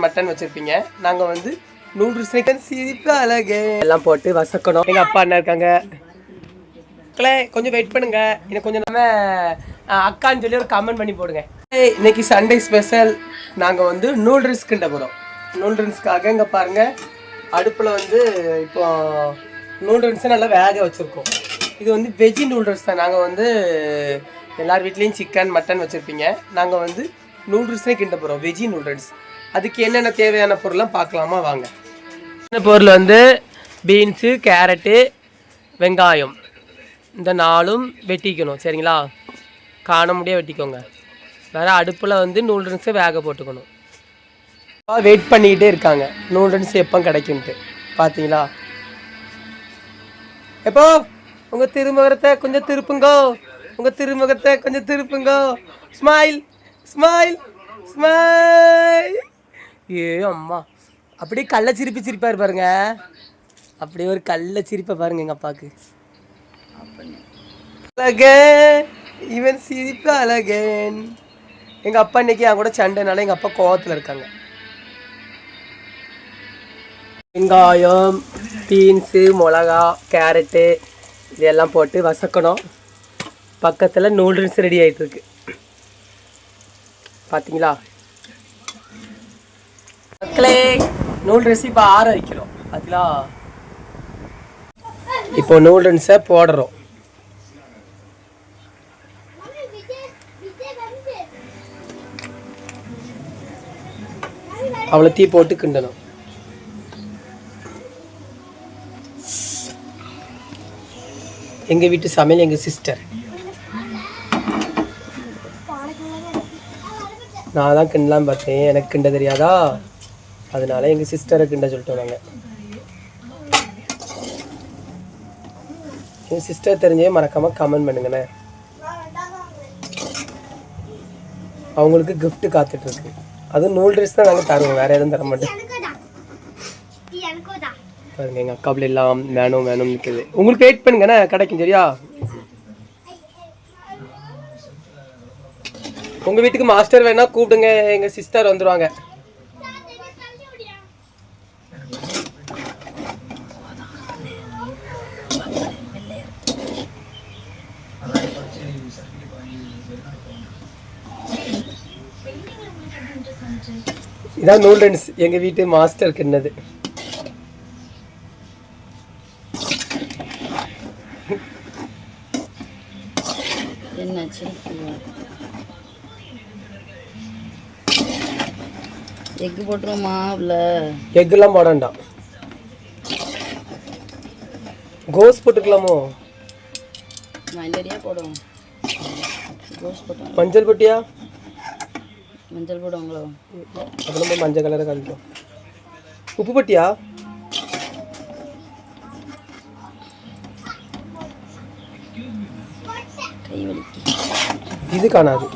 Mutton வச்சுருப்பீங்க. நாங்கள் வந்து நூடுல்ஸ் சிரிப்பு அழகு எல்லாம் போட்டு வசக்கணும். எங்கள் அப்பா அண்ணா இருக்காங்க. கொஞ்சம் வெயிட் பண்ணுங்க, எனக்கு கொஞ்சம் நம்ம அக்கான்னு சொல்லி ஒரு கமெண்ட் பண்ணி போடுங்க. இன்னைக்கு சண்டே ஸ்பெஷல் நாங்கள் வந்து நூடுல்ஸ் கிண்ட போகிறோம். நூடுல்ஸ்க்காக இங்கே பாருங்கள், அடுப்பில் வந்து இப்போ நூடுல்ஸை நல்லா வேக வச்சுருக்கோம். இது வந்து வெஜ்ஜி நூடுல்ஸ் தான். நாங்கள் வந்து எல்லார் வீட்லேயும் சிக்கன் மட்டன் வச்சுருப்பீங்க. நாங்கள் வந்து நூடுல்ஸ்னே கிண்ட போகிறோம், வெஜ்ஜி நூடுல்ஸ். அதுக்கு என்னென்ன தேவையான பொருள்லாம் பார்க்கலாமா வாங்க. என்ன பொருள் வந்து பீன்ஸு, கேரட்டு, வெங்காயம், இந்த 4ம் வெட்டிக்கணும். சரிங்களா, காண முடிய வெட்டிக்கோங்க. வேறு அடுப்பில் வந்து நூடுல்ஸை வேக போட்டுக்கணும். வெயிட் பண்ணிக்கிட்டே இருக்காங்க நூடுல்ஸ் எப்போ கிடைக்குன்ட்டு. பார்த்தீங்களா, எப்போ உங்கள் திருமுகத்தை கொஞ்சம் திருப்புங்கோ, உங்கள் திருமுகத்தை கொஞ்சம் திருப்புங்கோ. Smile smile smile. ஏ அம்மா, அப்படியே கள்ள சிரிப்பு சிரிப்பார் பாருங்க. அப்படியே ஒரு கள்ள சிரிப்பை பாருங்க எங்கள் அப்பாவுக்கு. அழகன் இவன் சிரிப்பு அழகன். எங்கள் அப்பா இன்னைக்கு என் கூட சண்டைனால எங்கள் அப்பா கோவத்தில் இருக்காங்க. வெங்காயம், பீன்ஸு, மிளகா, கேரட்டு இதெல்லாம் போட்டு வசக்கணும். பக்கத்தில் நூடுல்ஸ் ரெடி ஆகிட்டுருக்கு. பார்த்தீங்களா மக்களே, நூடுல்ஸ் இப்போ ஆற வைக்கிறோம். பார்த்தீங்களா, இப்போ நூடுல்ஸை போடுறோம். அவ்வளோ தீ போட்டு கிண்டணும். எங்கள் வீட்டு சமையல் எங்கள் சிஸ்டர். நான் தான் கிண்டலாம் பார்த்தேன், எனக்கு கிண்ட தெரியாதா, அதனால எங்கள் சிஸ்டரை கிண்ட சொல்லிட்டோம் நாங்கள். எங்கள் சிஸ்டர் தெரிஞ்சே மறக்காமல் கமெண்ட் பண்ணுங்கண்ணே. அவங்களுக்கு கிஃப்ட் காத்துட்ருக்கு. அதுவும் நூடுல்ஸ் தான் நாங்கள் தருவோம், வேறு எதுவும் தர மாட்டோம். பாருங்க எங்கள் அக்காவில் எல்லாம் வேணும் வேணும் நிற்குது. உங்களுக்கு வெயிட் பண்ணுங்கண்ணே, கிடைக்கும். சரியா, உங்கள் வீட்டுக்கு மாஸ்டர் வேணா கூப்பிடுங்க, எங்கள் சிஸ்டர் வந்துடுவாங்க. இதான் நூடுல்ஸ் எங்கள் வீட்டு மாஸ்டர் கிண்ணது. எக்கு போட்டுருவோமா? இல்லை, எக்குலாம் போட வேண்டாம். கோஸ் போட்டுக்கலாமோ? மஞ்சளியா போடுவோம். கோஸ் போட்டோம். மஞ்சள் பொட்டியா? மஞ்சள் போடுவாங்களோ? அப்புறம் போய் மஞ்சள் கலரை கழிக்கும். உப்பு பொட்டியா? கை வலிக்கு. இது காணாது.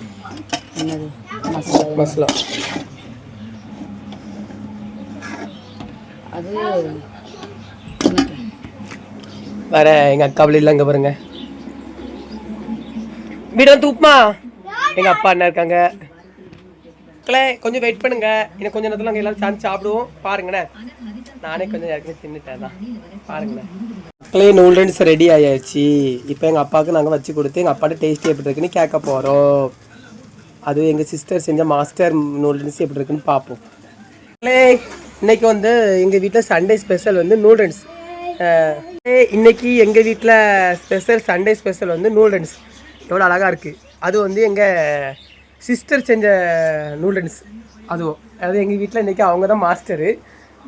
என்னது? மசாலா. மசாலா அது வேற எங்கள் அக்காவில் இல்லைங்க பாருங்க. வீடு வந்து உப்புமா. எங்கள் அப்பா அண்ணா இருக்காங்க. கொஞ்சம் வெயிட் பண்ணுங்க, இன்னும் கொஞ்சம் நேரத்தில் நாங்கள் எல்லாரும் சாந்து சாப்பிடுவோம். பாருங்கண்ணே, நானே கொஞ்சம் ஏற்கனவே தின்னுட்டேன் தான். பாருங்கண்ணே மக்களே, நூடுல்ஸ் ரெடி ஆயாச்சு. இப்போ எங்கள் அப்பாவுக்கு நாங்கள் வச்சு கொடுத்து எங்கள் அப்பாட்ட டேஸ்ட் எப்படி இருக்குன்னு கேட்க போகிறோம். அதுவும் எங்கள் சிஸ்டர் செஞ்ச மாஸ்டர் நூடுல்ஸ் எப்படி இருக்குன்னு பார்ப்போம். இன்னைக்கு வந்து எங்கள் வீட்டில் சண்டே ஸ்பெஷல் வந்து நூடுல்ஸ். இன்னைக்கு எங்கள் வீட்டில் ஸ்பெஷல் சண்டே ஸ்பெஷல் வந்து நூடுல்ஸ். எவ்வளோ அழகாக இருக்குது. அது வந்து எங்கள் சிஸ்டர் செஞ்ச நூடுல்ஸ். அதுவும் அது எங்கள் வீட்டில் இன்றைக்கி அவங்க தான் மாஸ்டரு.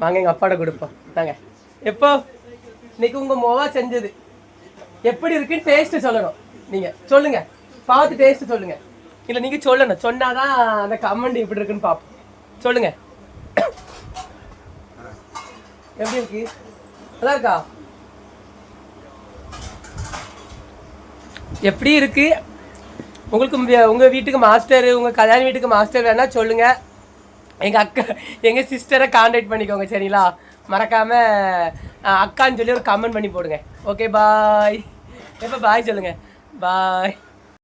வாங்க எங்கள் அப்பாட்ட கொடுப்போம். நாங்கள் எப்போ இன்றைக்கி உங்கள் மொவா செஞ்சது எப்படி இருக்குன்னு டேஸ்ட்டு சொல்லணும். நீங்கள் சொல்லுங்கள், பார்த்து டேஸ்ட்டு சொல்லுங்கள். இல்லை நீங்கள் சொல்லணும், சொன்னால் தான் அந்த கமெண்ட் எப்படி இருக்குன்னு பார்ப்போம். சொல்லுங்கள், எப்படி இருக்கு? நல்லா இருக்கா? எப்படி இருக்கு உங்களுக்கு? உங்கள் வீட்டுக்கு மாஸ்டர், உங்கள் கல்யாண வீட்டுக்கு மாஸ்டர் வேணால் சொல்லுங்கள். எங்கள் அக்கா, எங்கள் சிஸ்டரை கான்டாக்ட் பண்ணிக்கோங்க. சரிங்களா, மறக்காமல் அக்கான்னு சொல்லி ஒரு கமெண்ட் பண்ணி போடுங்க. ஓகே, பாய். எப்போ பாய் சொல்லுங்கள். பாய்.